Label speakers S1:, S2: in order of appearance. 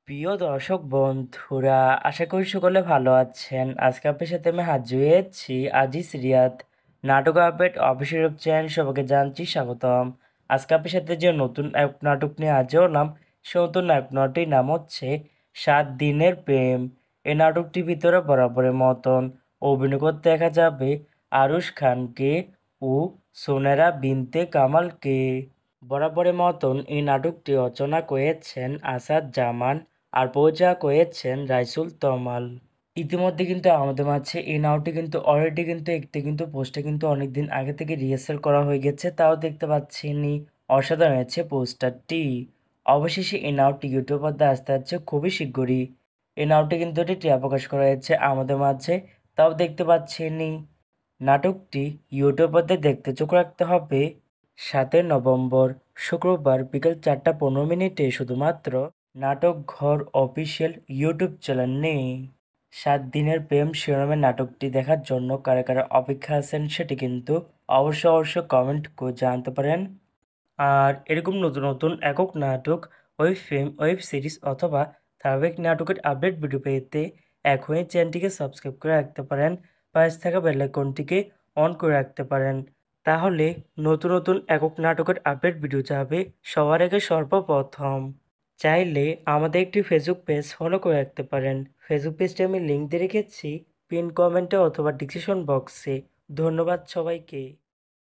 S1: প্রিয় দর্শক বন্ধুরা, আশা করি সকলে ভালো আছেন। আজকে আপনার সাথে আমি হাজির হয়েছি আজিজ রিয়াদ নাটক আপডেট অফিসিয়াল চ্যানেল। সবাইকে জানছি স্বাগতম। আজকে আপনার সাথে যে নতুন এক নাটক নিয়ে হাজির হলাম, সে নতুন নাটকটির নাম হচ্ছে 7 দিনের প্রেম। এই নাটকটির ভিতরে বরাবরের মতন অভিনয় করতে দেখা যাবে আরুশ খানকে ও সোনেরা বিনতে কামালকে। বরাবরের মতন এই নাটকটি রচনা করেছেন আসাদ জামান আর প্রযোজনা করেছেন রাইসুল তমাল। ইতিমধ্যে কিন্তু আমাদের মাঝে এই নাটকটি কিন্তু অলরেডি কিন্তু একটি কিন্তু পোস্টে কিন্তু অনেকদিন আগে থেকে রিহার্সাল করা হয়ে গেছে, তাও দেখতে পাচ্ছেনি। অসাধারণ হয়েছে পোস্টারটি। অবশেষে এই নাটকটি ইউটিউব পর্দা আসতে যাচ্ছে খুবই শীঘ্রই। এই নাটকটি কিন্তু একটি ট্রেলার প্রকাশ করা হয়েছে আমাদের মাঝে, তাও দেখতে পাচ্ছেনি। নাটকটি ইউটিউব পর্দায় দেখতে চোখ রাখতে হবে 7 নভেম্বর শুক্রবার বিকেল 4:15 শুধুমাত্র নাটক ঘর অফিসিয়াল ইউটিউব চ্যানেলে। 7 দিনের প্রেম শিরোনামের নাটকটি দেখার জন্য কারা কারা অপেক্ষা আছেন সেটি কিন্তু অবশ্যই কমেন্ট করে জানতে পারেন। আর এরকম নতুন নতুন একক নাটক, ওয়েব ফিল্ম, ওয়েব সিরিজ অথবা ধারাবাহিক নাটকের আপডেট ভিডিও পেতে এখনই চ্যানেলটিকে সাবস্ক্রাইব করে রাখতে পারেন। পাশে থাকা বেল আইকনটিকে অন করে রাখতে পারেন। তাহলে নতুন নতুন একক নাটকের আপডেট ভিডিও যাবে সবার আগে সর্বপ্রথম। চাইলে আমাদের একটি ফেসবুক পেজ ফলো করে রাখতে পারেন। ফেসবুক পেজটি আমি লিঙ্ক দিয়ে রেখেছি পিন কমেন্টে অথবা ডিসক্রিপশন বক্সে। ধন্যবাদ সবাইকে।